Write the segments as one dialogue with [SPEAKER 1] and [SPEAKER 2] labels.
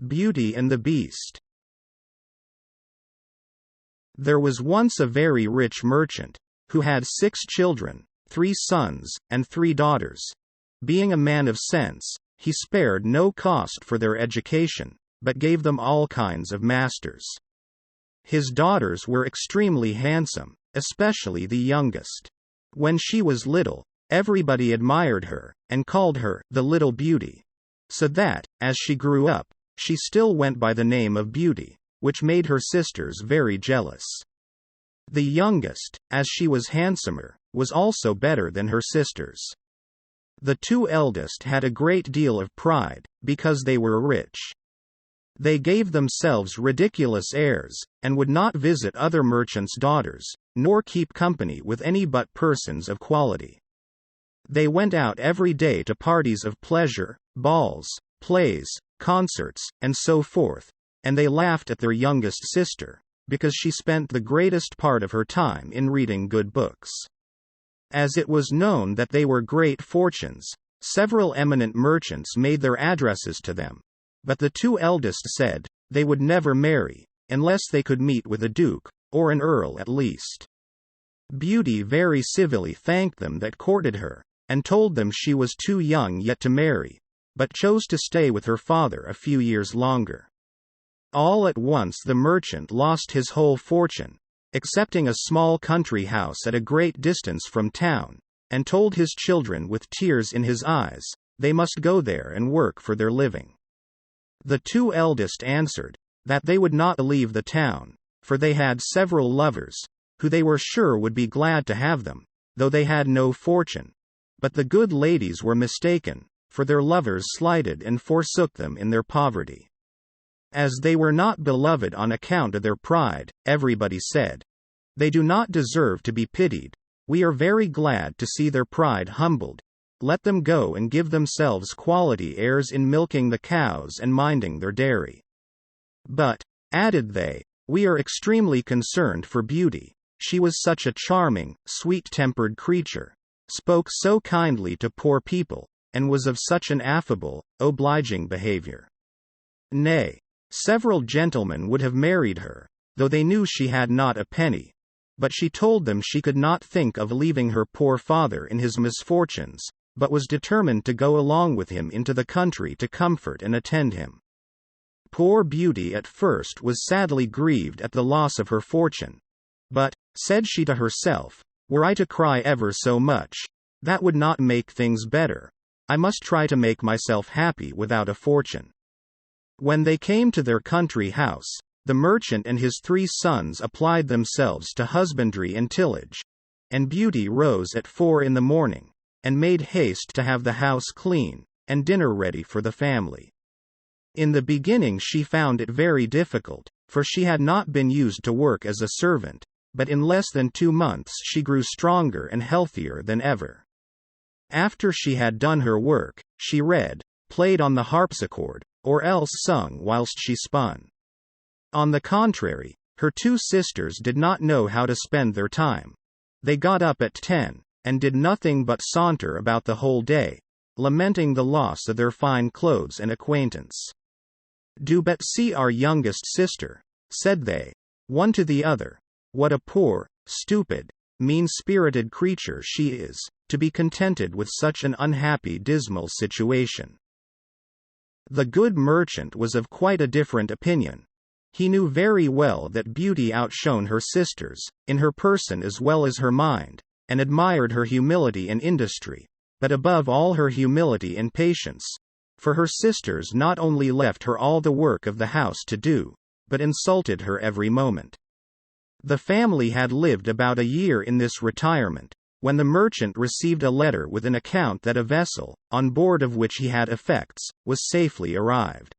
[SPEAKER 1] Beauty and the Beast. There was once a very rich merchant, who had 6 children, 3 sons, and 3 daughters. Being a man of sense, he spared no cost for their education, but gave them all kinds of masters. His daughters were extremely handsome, especially the youngest. When she was little, everybody admired her, and called her the Little Beauty. So that, as she grew up, she still went by the name of Beauty, which made her sisters very jealous. The youngest, as she was handsomer, was also better than her sisters. The 2 eldest had a great deal of pride, because they were rich. They gave themselves ridiculous airs, and would not visit other merchants' daughters, nor keep company with any but persons of quality. They went out every day to parties of pleasure, balls, plays, concerts, and so forth, and they laughed at their youngest sister, because she spent the greatest part of her time in reading good books. As it was known that they were great fortunes, several eminent merchants made their addresses to them, but the 2 eldest said they would never marry, unless they could meet with a duke, or an earl at least. Beauty very civilly thanked them that courted her, and told them she was too young yet to marry, but chose to stay with her father a few years longer. All at once the merchant lost his whole fortune, excepting a small country house at a great distance from town, and told his children with tears in his eyes, they must go there and work for their living. The 2 eldest answered, that they would not leave the town, for they had several lovers, who they were sure would be glad to have them, though they had no fortune. But the good ladies were mistaken, for their lovers slighted and forsook them in their poverty. As they were not beloved on account of their pride, everybody said, they do not deserve to be pitied. We are very glad to see their pride humbled. Let them go and give themselves quality airs in milking the cows and minding their dairy. But, added they, we are extremely concerned for Beauty. She was such a charming, sweet-tempered creature, spoke so kindly to poor people, and was of such an affable, obliging behavior. Nay, several gentlemen would have married her, though they knew she had not a penny. But she told them she could not think of leaving her poor father in his misfortunes, but was determined to go along with him into the country to comfort and attend him. Poor Beauty at first was sadly grieved at the loss of her fortune. But, said she to herself, were I to cry ever so much, that would not make things better. I must try to make myself happy without a fortune. When they came to their country house, the merchant and his 3 sons applied themselves to husbandry and tillage. And Beauty rose at 4 in the morning, and made haste to have the house clean, and dinner ready for the family. In the beginning she found it very difficult, for she had not been used to work as a servant, but in less than 2 months she grew stronger and healthier than ever. After she had done her work, she read, played on the harpsichord, or else sung whilst she spun. On the contrary, her 2 sisters did not know how to spend their time. They got up at 10, and did nothing but saunter about the whole day, lamenting the loss of their fine clothes and acquaintance. Do but see our youngest sister, said they, one to the other. What a poor, stupid, mean-spirited creature she is, to be contented with such an unhappy dismal situation. The good merchant was of quite a different opinion. He knew very well that Beauty outshone her sisters, in her person as well as her mind, and admired her humility and industry, but above all her humility and patience, for her sisters not only left her all the work of the house to do, but insulted her every moment. The family had lived about a year in this retirement, when the merchant received a letter with an account that a vessel, on board of which he had effects, was safely arrived.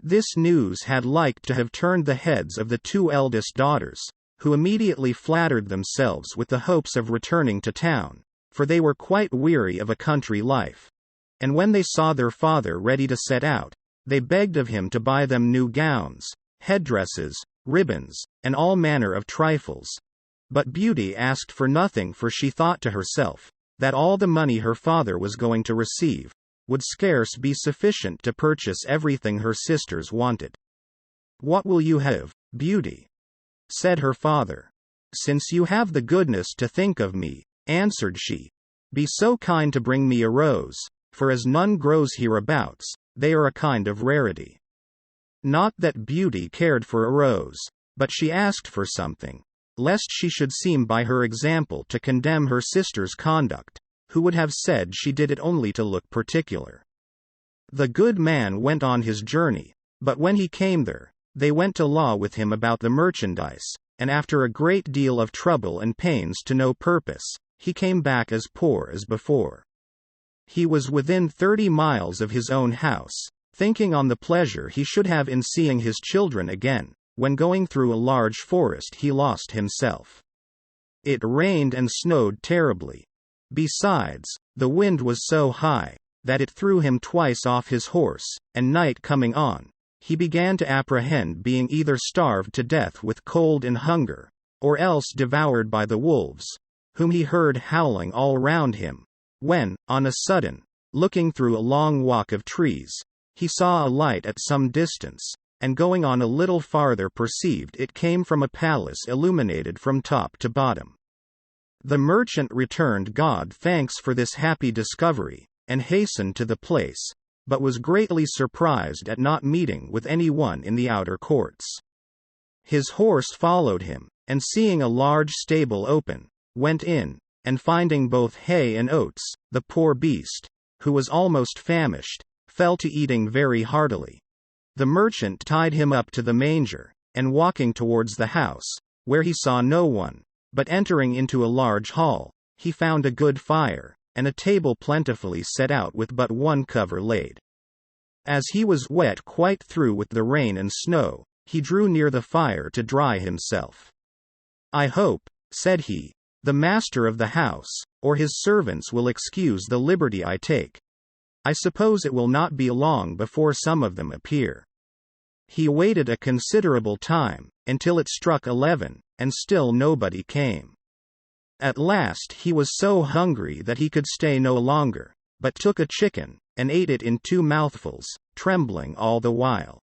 [SPEAKER 1] This news had like to have turned the heads of the 2 eldest daughters, who immediately flattered themselves with the hopes of returning to town, for they were quite weary of a country life. And when they saw their father ready to set out, they begged of him to buy them new gowns, headdresses, ribbons, and all manner of trifles. But Beauty asked for nothing, for she thought to herself that all the money her father was going to receive would scarce be sufficient to purchase everything her sisters wanted. "What will you have, Beauty?" said her father. "Since you have the goodness to think of me," answered she, "be so kind to bring me a rose, for as none grows hereabouts, they are a kind of rarity." Not that Beauty cared for a rose, but she asked for something, lest she should seem by her example to condemn her sister's conduct, who would have said she did it only to look particular. The good man went on his journey, but when he came there, they went to law with him about the merchandise, and after a great deal of trouble and pains to no purpose, he came back as poor as before. He was within 30 miles of his own house, thinking on the pleasure he should have in seeing his children again, when going through a large forest he lost himself. It rained and snowed terribly. Besides, the wind was so high that it threw him twice off his horse, and night coming on, he began to apprehend being either starved to death with cold and hunger, or else devoured by the wolves, whom he heard howling all round him, when, on a sudden, looking through a long walk of trees, he saw a light at some distance, and going on a little farther perceived it came from a palace illuminated from top to bottom. The merchant returned God thanks for this happy discovery, and hastened to the place, but was greatly surprised at not meeting with any one in the outer courts. His horse followed him, and seeing a large stable open, went in, and finding both hay and oats, the poor beast, who was almost famished, fell to eating very heartily. The merchant tied him up to the manger, and walking towards the house, where he saw no one, but entering into a large hall, he found a good fire, and a table plentifully set out with but one cover laid. As he was wet quite through with the rain and snow, he drew near the fire to dry himself. "I hope," said he, "the master of the house, or his servants will excuse the liberty I take. I suppose it will not be long before some of them appear." He waited a considerable time, until it struck 11, and still nobody came. At last he was so hungry that he could stay no longer, but took a chicken, and ate it in 2 mouthfuls, trembling all the while.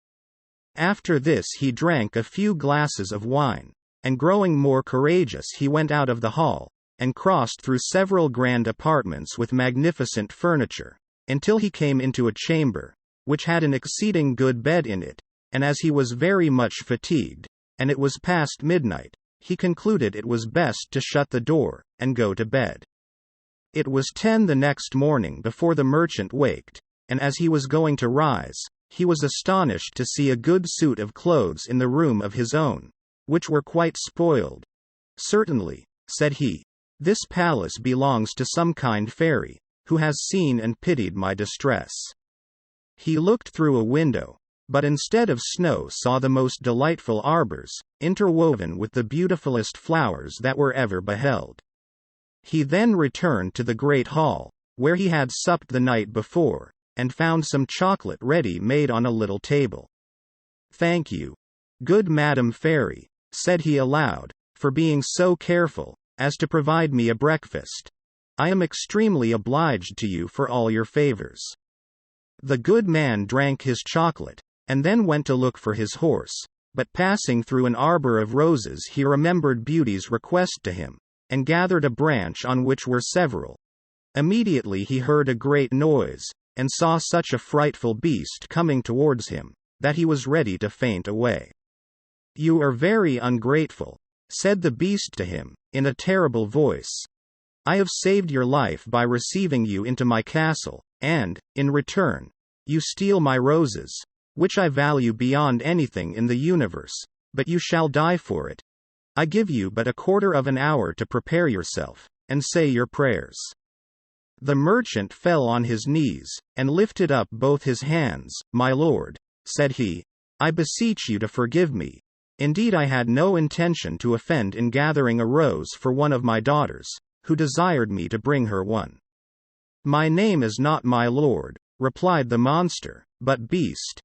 [SPEAKER 1] After this he drank a few glasses of wine, and growing more courageous he went out of the hall, and crossed through several grand apartments with magnificent furniture, until he came into a chamber, which had an exceeding good bed in it, and as he was very much fatigued, and it was past midnight, he concluded it was best to shut the door, and go to bed. It was 10 the next morning before the merchant waked, and as he was going to rise, he was astonished to see a good suit of clothes in the room of his own, which were quite spoiled. "Certainly," said he, "this palace belongs to some kind fairy, who has seen and pitied my distress." He looked through a window, but instead of snow saw the most delightful arbors, interwoven with the beautifulest flowers that were ever beheld. He then returned to the great hall, where he had supped the night before, and found some chocolate ready made on a little table. "Thank you, good Madam Fairy," said he aloud, "for being so careful as to provide me a breakfast. I am extremely obliged to you for all your favors." The good man drank his chocolate, and then went to look for his horse, but passing through an arbor of roses he remembered Beauty's request to him, and gathered a branch on which were several. Immediately he heard a great noise, and saw such a frightful beast coming towards him, that he was ready to faint away. "You are very ungrateful," said the beast to him, in a terrible voice. "I have saved your life by receiving you into my castle, and, in return, you steal my roses, which I value beyond anything in the universe, but you shall die for it. I give you but a quarter of an hour to prepare yourself, and say your prayers." The merchant fell on his knees, and lifted up both his hands. "My lord," said he, "I beseech you to forgive me. Indeed I had no intention to offend in gathering a rose for one of my daughters, who desired me to bring her one." "My name is not my lord," replied the monster, "but beast.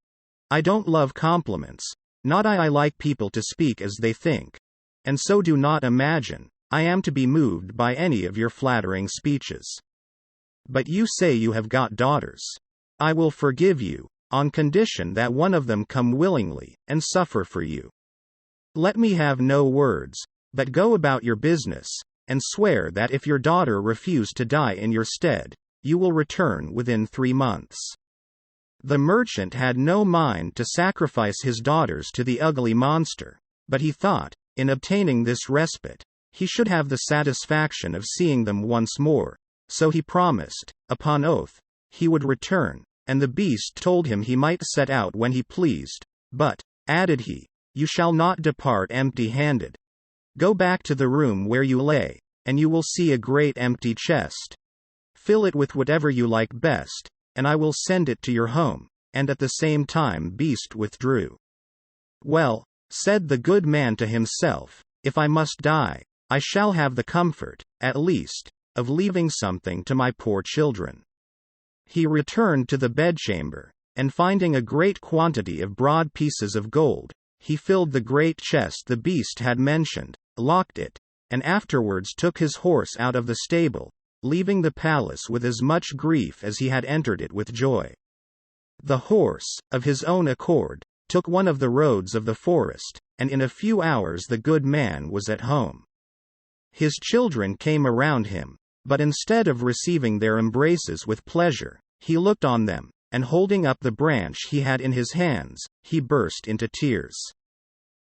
[SPEAKER 1] I don't love compliments, not I like people to speak as they think. and so do not imagine I am to be moved by any of your flattering speeches. But you say you have got daughters. I will forgive you, on condition that one of them come willingly, and suffer for you. Let me have no words, but go about your business, and swear that if your daughter refuse to die in your stead, you will return within 3 months. The merchant had no mind to sacrifice his daughters to the ugly monster, but he thought, in obtaining this respite, he should have the satisfaction of seeing them once more, so he promised, upon oath, he would return, and the beast told him he might set out when he pleased, but, added he, you shall not depart empty-handed. Go back to the room where you lay, and you will see a great empty chest. Fill it with whatever you like best, and I will send it to your home. And at the same time beast withdrew. Well, said the good man to himself, if I must die, I shall have the comfort, at least, of leaving something to my poor children. He returned to the bedchamber, and finding a great quantity of broad pieces of gold, he filled the great chest the beast had mentioned, locked it, and afterwards took his horse out of the stable, leaving the palace with as much grief as he had entered it with joy. The horse, of his own accord, took one of the roads of the forest, and in a few hours the good man was at home. His children came around him, but instead of receiving their embraces with pleasure, he looked on them, and holding up the branch he had in his hands, he burst into tears.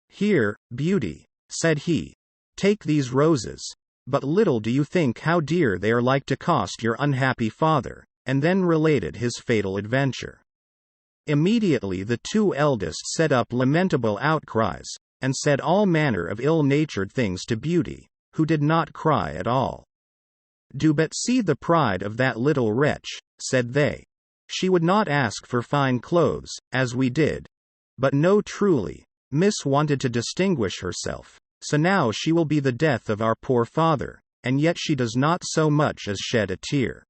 [SPEAKER 1] Here, Beauty, said he, take these roses, but little do you think how dear they are like to cost your unhappy father, and then related his fatal adventure. Immediately the 2 eldest set up lamentable outcries, and said all manner of ill-natured things to Beauty, who did not cry at all. Do but see the pride of that little wretch, said they. She would not ask for fine clothes, as we did. But no, truly, Miss wanted to distinguish herself, so now she will be the death of our poor father, and yet she does not so much as shed a tear.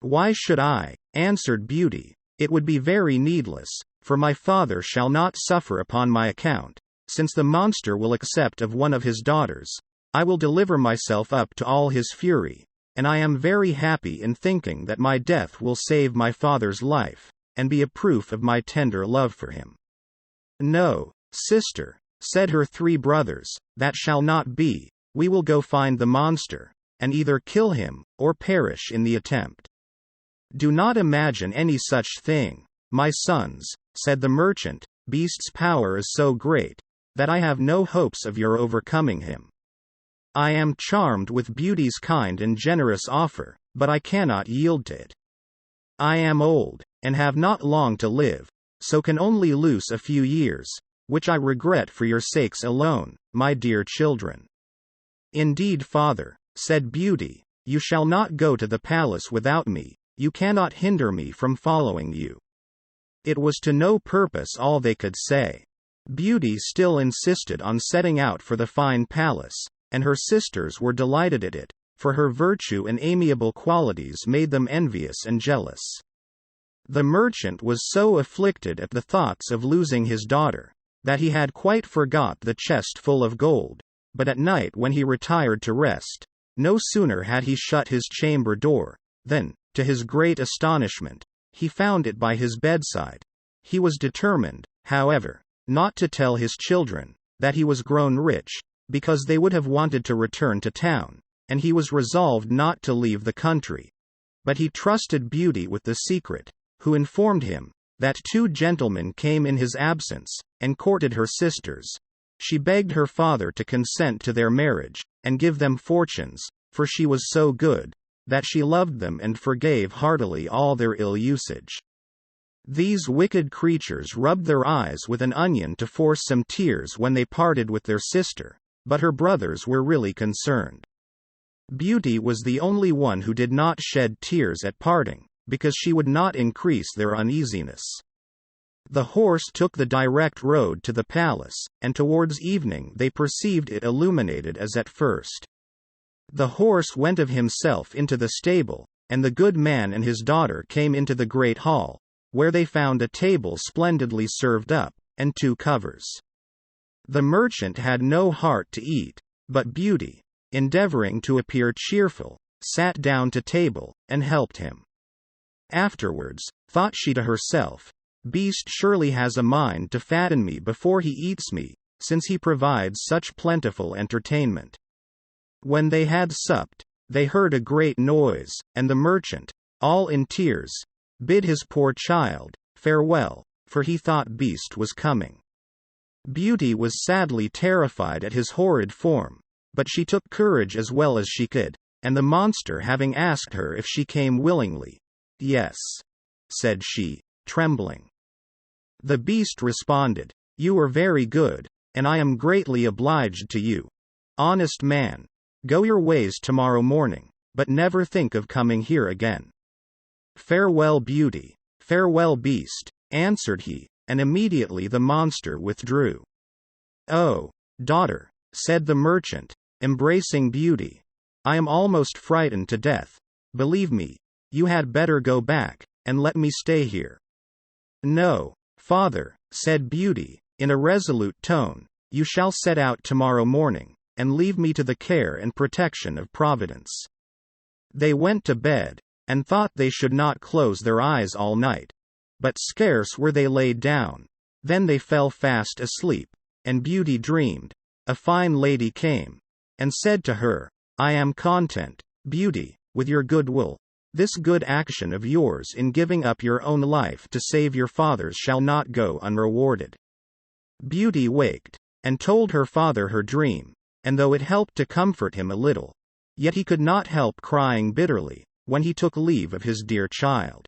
[SPEAKER 1] Why should I? Answered Beauty. It would be very needless, for my father shall not suffer upon my account, since the monster will accept of one of his daughters. I will deliver myself up to all his fury, and I am very happy in thinking that my death will save my father's life, and be a proof of my tender love for him. No, sister, said her 3 brothers, that shall not be. We will go find the monster, and either kill him, or perish in the attempt. Do not imagine any such thing, my sons, said the merchant. Beast's power is so great, that I have no hopes of your overcoming him. I am charmed with Beauty's kind and generous offer, but I cannot yield to it. I am old, and have not long to live, so can only loose a few years, which I regret for your sakes alone, my dear children. Indeed, father, said Beauty, you shall not go to the palace without me. You cannot hinder me from following you. It was to no purpose all they could say. Beauty still insisted on setting out for the fine palace, and her sisters were delighted at it, for her virtue and amiable qualities made them envious and jealous. The merchant was so afflicted at the thoughts of losing his daughter, that he had quite forgot the chest full of gold, but at night when he retired to rest, no sooner had he shut his chamber door, than, to his great astonishment, he found it by his bedside. He was determined, however, not to tell his children that he was grown rich, because they would have wanted to return to town, and he was resolved not to leave the country. But he trusted Beauty with the secret, who informed him that 2 gentlemen came in his absence, and courted her sisters. She begged her father to consent to their marriage, and give them fortunes, for she was so good, that she loved them and forgave heartily all their ill usage. These wicked creatures rubbed their eyes with an onion to force some tears when they parted with their sister, but her brothers were really concerned. Beauty was the only one who did not shed tears at parting, because she would not increase their uneasiness. The horse took the direct road to the palace, and towards evening they perceived it illuminated as at first. The horse went of himself into the stable, and the good man and his daughter came into the great hall, where they found a table splendidly served up, and 2 covers. The merchant had no heart to eat, but Beauty, endeavoring to appear cheerful, sat down to table, and helped him. Afterwards, thought she to herself, Beast surely has a mind to fatten me before he eats me, since he provides such plentiful entertainment. When they had supped, they heard a great noise, and the merchant, all in tears, bid his poor child farewell, for he thought Beast was coming. Beauty was sadly terrified at his horrid form, but she took courage as well as she could, and the monster having asked her if she came willingly, "Yes," said she, trembling. The Beast responded, "You are very good, and I am greatly obliged to you. Honest man, go your ways tomorrow morning, but never think of coming here again." "Farewell, Beauty, farewell, Beast," answered he, and immediately the monster withdrew. "Oh, daughter," said the merchant, embracing Beauty, "I am almost frightened to death. Believe me, you had better go back, and let me stay here." "No, father," said Beauty, in a resolute tone, "you shall set out tomorrow morning, and leave me to the care and protection of Providence." They went to bed, and thought they should not close their eyes all night. But scarce were they laid down, then they fell fast asleep, and Beauty dreamed. A fine lady came, and said to her, "I am content, Beauty, with your good will. This good action of yours in giving up your own life to save your father's shall not go unrewarded." Beauty waked, and told her father her dream, and though it helped to comfort him a little, yet he could not help crying bitterly, when he took leave of his dear child.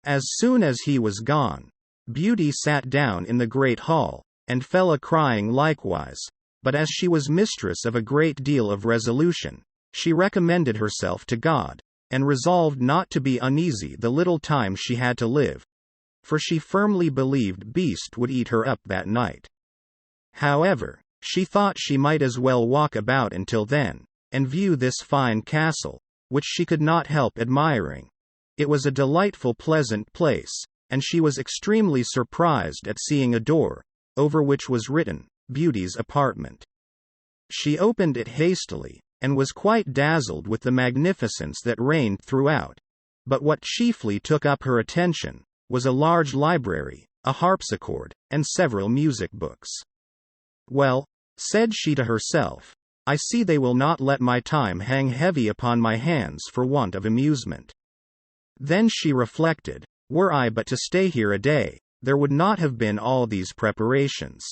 [SPEAKER 1] As soon as he was gone, Beauty sat down in the great hall, and fell a-crying likewise, but as she was mistress of a great deal of resolution, she recommended herself to God, and resolved not to be uneasy the little time she had to live, for she firmly believed Beast would eat her up that night. However, she thought she might as well walk about until then, and view this fine castle, which she could not help admiring. It was a delightful pleasant place, and she was extremely surprised at seeing a door, over which was written, "Beauty's apartment." She opened it hastily, and was quite dazzled with the magnificence that reigned throughout. But what chiefly took up her attention, was a large library, a harpsichord, and several music books. "Well," said she to herself, "I see they will not let my time hang heavy upon my hands for want of amusement." Then she reflected, "Were I but to stay here a day, there would not have been all these preparations."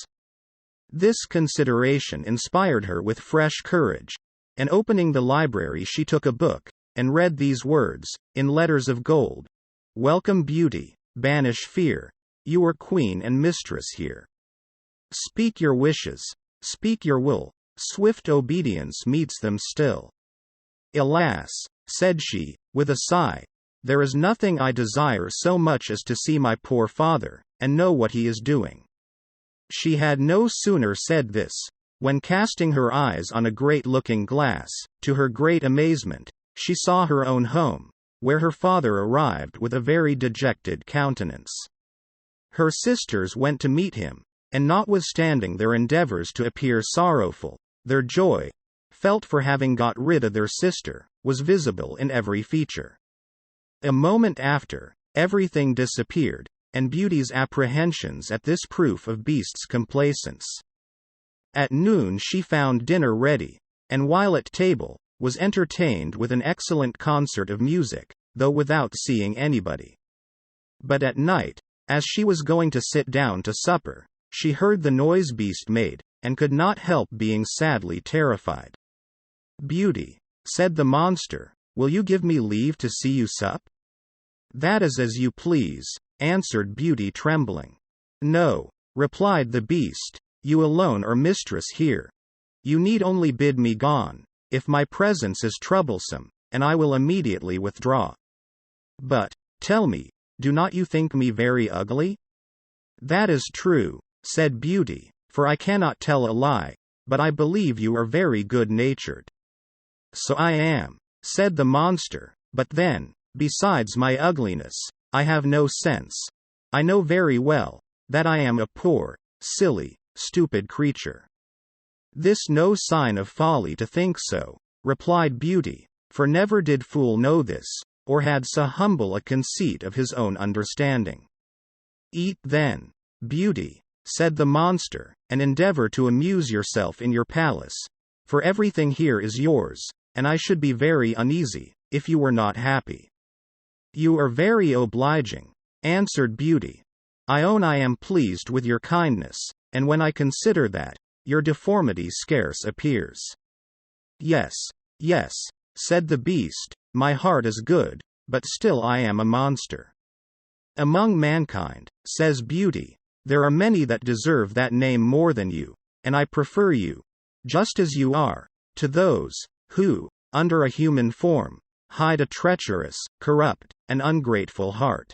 [SPEAKER 1] This consideration inspired her with fresh courage, and opening the library she took a book, and read these words, in letters of gold: "Welcome, Beauty, banish fear. You are queen and mistress here. Speak your wishes, speak your will, swift obedience meets them still." "Alas," said she, with a sigh, "there is nothing I desire so much as to see my poor father, and know what he is doing." She had no sooner said this, when casting her eyes on a great looking-glass, to her great amazement, she saw her own home, where her father arrived with a very dejected countenance. Her sisters went to meet him, and notwithstanding their endeavors to appear sorrowful, their joy, felt for having got rid of their sister, was visible in every feature. A moment after, everything disappeared, and Beauty's apprehensions at this proof of Beast's complaisance. At noon she found dinner ready, and while at table, was entertained with an excellent concert of music, though without seeing anybody. But at night, as she was going to sit down to supper, she heard the noise Beast made, and could not help being sadly terrified. "Beauty," said the monster, "will you give me leave to see you sup?" "That is as you please," answered Beauty trembling. "No," replied the Beast, "you alone are mistress here. You need only bid me gone, if my presence is troublesome, and I will immediately withdraw. But, tell me, do not you think me very ugly?" "That is true," said Beauty, "for I cannot tell a lie, but I believe you are very good-natured." "So I am," said the monster, "but then, besides my ugliness, I have no sense. I know very well that I am a poor, silly, stupid creature. This no sign of folly to think so, replied Beauty, for never did fool know this, or had so humble a conceit of his own understanding. Eat then, Beauty, said the monster, and endeavor to amuse yourself in your palace, for everything here is yours, and I should be very uneasy, if you were not happy. You are very obliging, answered Beauty. I own I am pleased with your kindness, and when I consider that, your deformity scarce appears. Yes, yes, said the Beast, my heart is good, but still I am a monster. Among mankind, says Beauty, there are many that deserve that name more than you, and I prefer you, just as you are, to those, who, under a human form, hide a treacherous, corrupt, and ungrateful heart.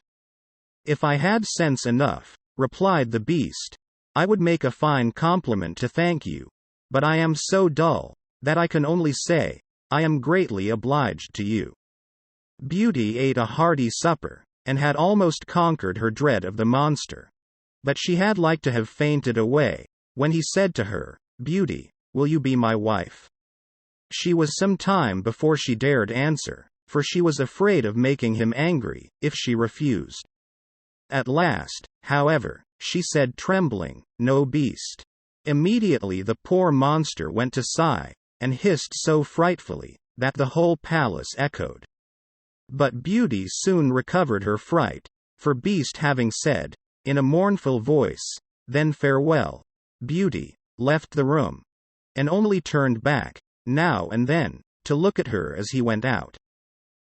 [SPEAKER 1] If I had sense enough, replied the Beast, I would make a fine compliment to thank you, but I am so dull, that I can only say, I am greatly obliged to you. Beauty ate a hearty supper, and had almost conquered her dread of the monster. But she had like to have fainted away, when he said to her, Beauty, will you be my wife? She was some time before she dared answer, for she was afraid of making him angry, if she refused. At last, however, she said trembling, No, Beast. Immediately the poor monster went to sigh, and hissed so frightfully, that the whole palace echoed. But Beauty soon recovered her fright, for Beast having said, in a mournful voice, Then farewell, Beauty, left the room, and only turned back, now and then, to look at her as he went out.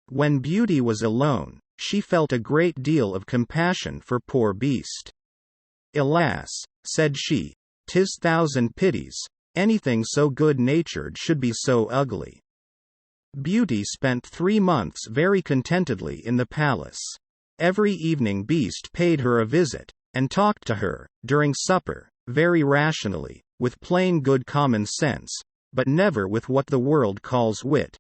[SPEAKER 1] When Beauty was alone, she felt a great deal of compassion for poor Beast. Alas, said she, 'tis thousand pities, anything so good-natured should be so ugly. Beauty spent 3 months very contentedly in the palace. Every evening Beast paid her a visit, and talked to her, during supper, very rationally, with plain good common sense, but never with what the world calls wit.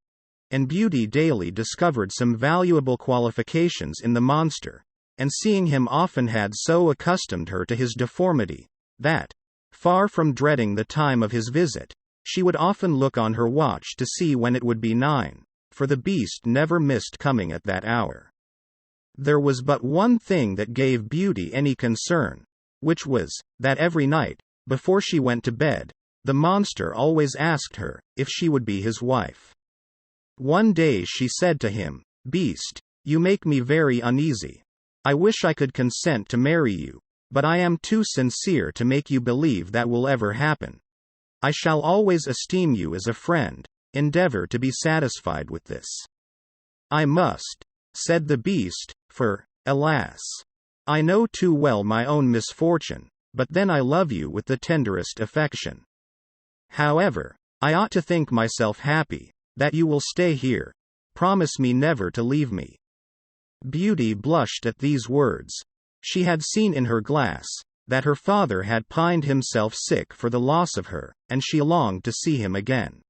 [SPEAKER 1] And Beauty daily discovered some valuable qualifications in the monster, and seeing him often had so accustomed her to his deformity, that, far from dreading the time of his visit, she would often look on her watch to see when it would be 9, for the Beast never missed coming at that hour. There was but one thing that gave Beauty any concern, which was, that every night, before she went to bed, the monster always asked her, if she would be his wife. One day she said to him, Beast, you make me very uneasy. I wish I could consent to marry you, but I am too sincere to make you believe that will ever happen. I shall always esteem you as a friend, endeavor to be satisfied with this. I must, said the Beast, for, alas, I know too well my own misfortune, but then I love you with the tenderest affection. However, I ought to think myself happy, that you will stay here. Promise me never to leave me. Beauty blushed at these words. She had seen in her glass, that her father had pined himself sick for the loss of her, and she longed to see him again.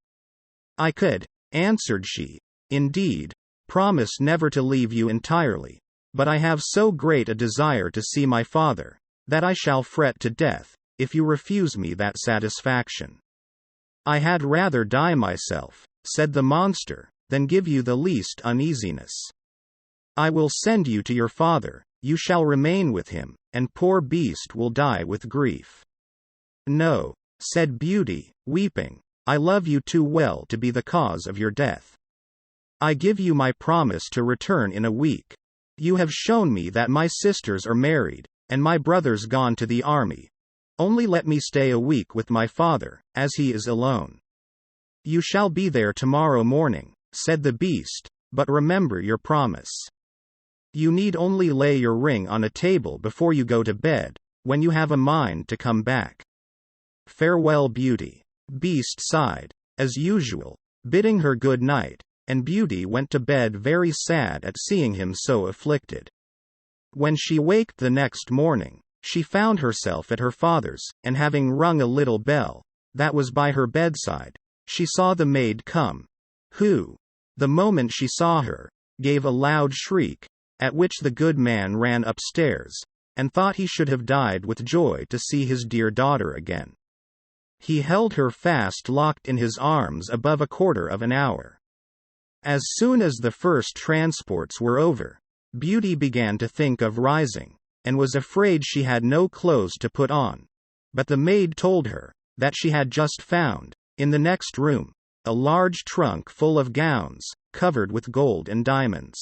[SPEAKER 1] I could, answered she, indeed, promise never to leave you entirely, but I have so great a desire to see my father, that I shall fret to death, if you refuse me that satisfaction. I had rather die myself, said the monster, than give you the least uneasiness. I will send you to your father, you shall remain with him, and poor Beast will die with grief. No, said Beauty, weeping, I love you too well to be the cause of your death. I give you my promise to return in a week. You have shown me that my sisters are married, and my brother's gone to the army. Only let me stay a week with my father, as he is alone. You shall be there tomorrow morning, said the Beast, but remember your promise. You need only lay your ring on a table before you go to bed, when you have a mind to come back. Farewell, Beauty. Beast sighed, as usual, bidding her good night, and Beauty went to bed very sad at seeing him so afflicted. When she waked the next morning, she found herself at her father's, and having rung a little bell, that was by her bedside, she saw the maid come, who, the moment she saw her, gave a loud shriek, at which the good man ran upstairs, and thought he should have died with joy to see his dear daughter again. He held her fast locked in his arms above a quarter of an hour. As soon as the first transports were over, Beauty began to think of rising, and was afraid she had no clothes to put on. But the maid told her that she had just found, in the next room, a large trunk full of gowns, covered with gold and diamonds.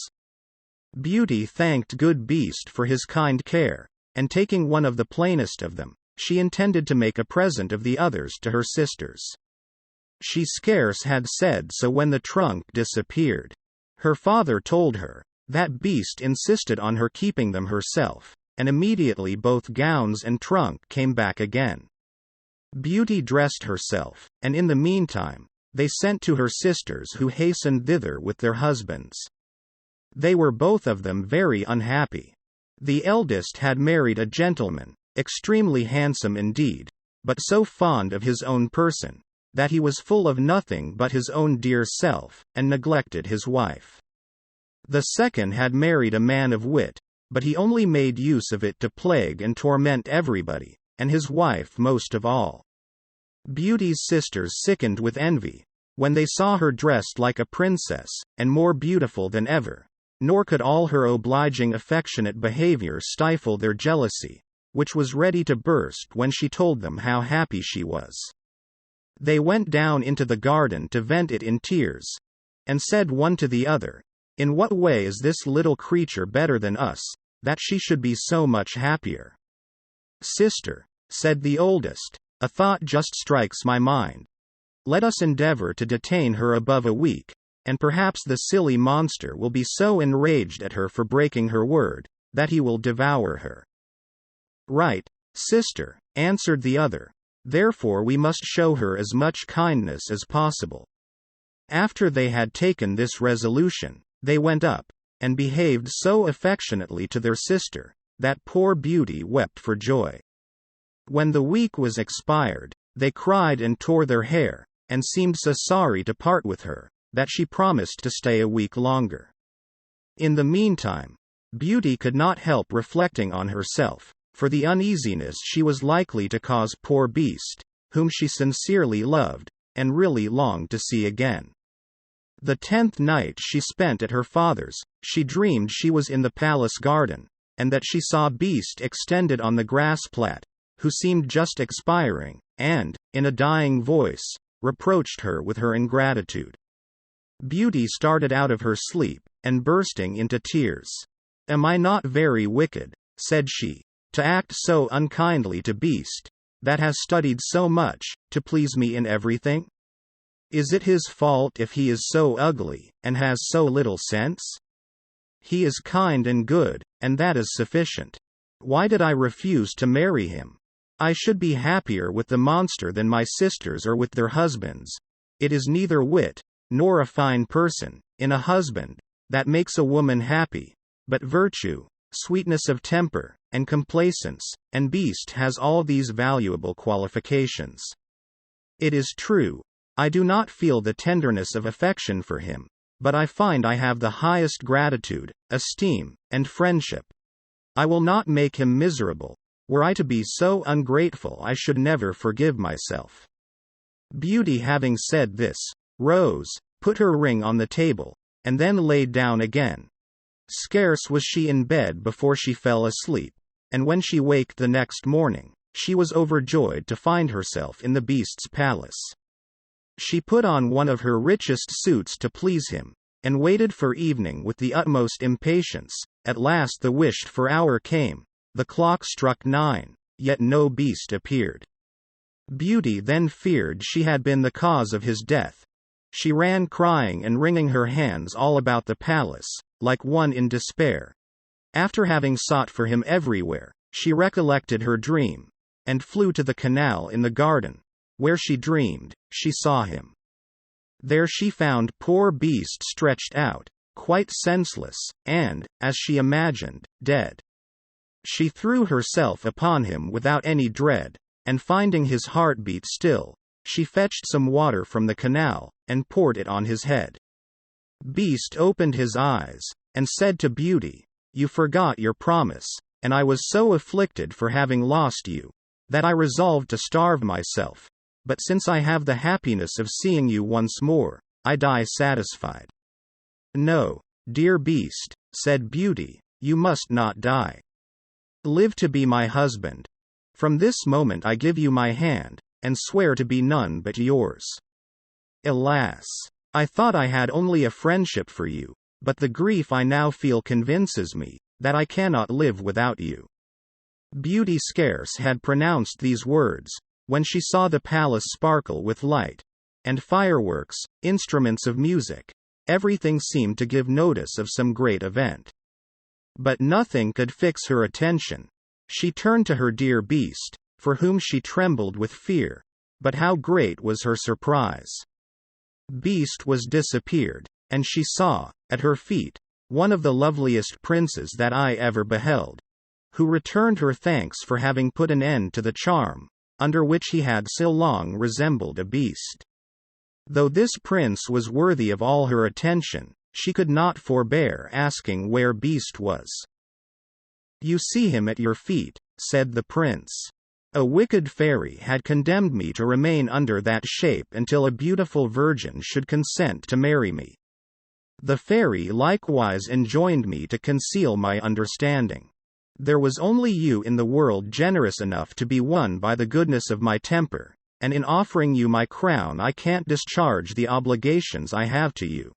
[SPEAKER 1] Beauty thanked good Beast for his kind care, and taking one of the plainest of them, she intended to make a present of the others to her sisters. She scarce had said so when the trunk disappeared. Her father told her that Beast insisted on her keeping them herself, and immediately both gowns and trunk came back again. Beauty dressed herself, and in the meantime, they sent to her sisters, who hastened thither with their husbands. They were both of them very unhappy. The eldest had married a gentleman, extremely handsome indeed, but so fond of his own person, that he was full of nothing but his own dear self, and neglected his wife. The second had married a man of wit, but he only made use of it to plague and torment everybody, and his wife most of all. Beauty's sisters sickened with envy, when they saw her dressed like a princess, and more beautiful than ever, nor could all her obliging affectionate behavior stifle their jealousy, which was ready to burst when she told them how happy she was. They went down into the garden to vent it in tears, and said one to the other, "In what way is this little creature better than us, that she should be so much happier?" "Sister," said the oldest, "a thought just strikes my mind. Let us endeavor to detain her above a week, and perhaps the silly monster will be so enraged at her for breaking her word, that he will devour her." "Right, sister," answered the other. "Therefore we must show her as much kindness as possible." After they had taken this resolution, they went up, and behaved so affectionately to their sister, that poor Beauty wept for joy. When the week was expired, they cried and tore their hair, and seemed so sorry to part with her, that she promised to stay a week longer. In the meantime, Beauty could not help reflecting on herself, for the uneasiness she was likely to cause poor Beast, whom she sincerely loved, and really longed to see again. The 10th night she spent at her father's, she dreamed she was in the palace garden, and that she saw Beast extended on the grass plat, who seemed just expiring, and, in a dying voice, reproached her with her ingratitude. Beauty started out of her sleep, and bursting into tears. "Am I not very wicked," said she, "to act so unkindly to Beast, that has studied so much, to please me in everything? Is it his fault if he is so ugly, and has so little sense? He is kind and good, and that is sufficient. Why did I refuse to marry him? I should be happier with the monster than my sisters or with their husbands. It is neither wit, nor a fine person, in a husband, that makes a woman happy, but virtue, sweetness of temper, and complacence, and Beast has all these valuable qualifications. It is true, I do not feel the tenderness of affection for him, but I find I have the highest gratitude, esteem, and friendship. I will not make him miserable. Were I to be so ungrateful, I should never forgive myself." Beauty, having said this, rose, put her ring on the table, and then laid down again. Scarce was she in bed before she fell asleep, and when she waked the next morning, she was overjoyed to find herself in the Beast's palace. She put on one of her richest suits to please him, and waited for evening with the utmost impatience. At last the wished-for hour came. The clock struck 9, yet no Beast appeared. Beauty then feared she had been the cause of his death. She ran crying and wringing her hands all about the palace, like one in despair. After having sought for him everywhere, she recollected her dream, and flew to the canal in the garden, where she dreamed she saw him. There she found poor Beast stretched out, quite senseless, and, as she imagined, dead. She threw herself upon him without any dread, and finding his heartbeat still, she fetched some water from the canal, and poured it on his head. Beast opened his eyes, and said to Beauty, "You forgot your promise, and I was so afflicted for having lost you, that I resolved to starve myself. But since I have the happiness of seeing you once more, I die satisfied." "No, dear beast," said Beauty, "you must not die. Live to be my husband. From this moment I give you my hand, and swear to be none but yours. Alas! I thought I had only a friendship for you, but the grief I now feel convinces me that I cannot live without you." Beauty scarce had pronounced these words, when she saw the palace sparkle with light, and fireworks, instruments of music. Everything seemed to give notice of some great event. But nothing could fix her attention. She turned to her dear beast, for whom she trembled with fear. But how great was her surprise! Beast was disappeared, and she saw, at her feet, one of the loveliest princes that I ever beheld, who returned her thanks for having put an end to the charm, under which he had so long resembled a beast. Though this prince was worthy of all her attention, she could not forbear asking where Beast was. "You see him at your feet," said the prince. "A wicked fairy had condemned me to remain under that shape until a beautiful virgin should consent to marry me. The fairy likewise enjoined me to conceal my understanding. There was only you in the world generous enough to be won by the goodness of my temper, and in offering you my crown I can't discharge the obligations I have to you."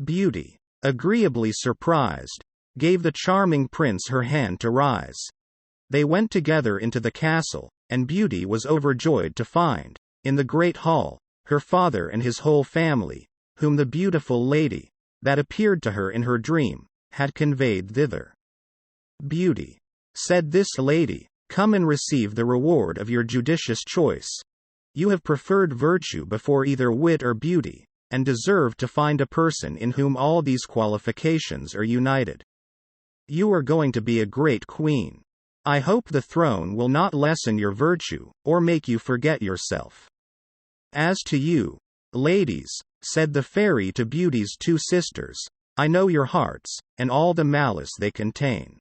[SPEAKER 1] Beauty, agreeably surprised, gave the charming prince her hand to rise. They went together into the castle, and Beauty was overjoyed to find, in the great hall, her father and his whole family, whom the beautiful lady, that appeared to her in her dream, had conveyed thither. "Beauty," said this lady, "come and receive the reward of your judicious choice. You have preferred virtue before either wit or beauty, and deserve to find a person in whom all these qualifications are united. You are going to be a great queen. I hope the throne will not lessen your virtue, or make you forget yourself. As to you, ladies," said the fairy to Beauty's two sisters, "I know your hearts, and all the malice they contain.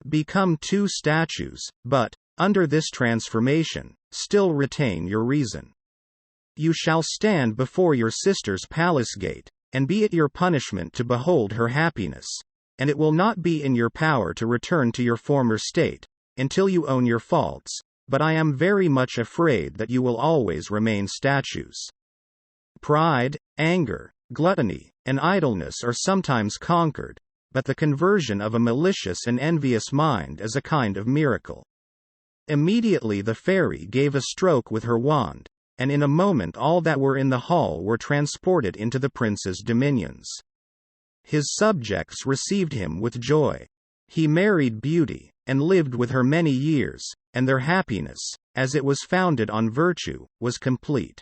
[SPEAKER 1] Become two statues, but, under this transformation, still retain your reason. You shall stand before your sister's palace gate, and be it your punishment to behold her happiness, and it will not be in your power to return to your former state, until you own your faults, but I am very much afraid that you will always remain statues. Pride, anger, gluttony, and idleness are sometimes conquered, but the conversion of a malicious and envious mind is a kind of miracle." Immediately the fairy gave a stroke with her wand, and in a moment all that were in the hall were transported into the prince's dominions. His subjects received him with joy. He married Beauty, and lived with her many years, and their happiness, as it was founded on virtue, was complete.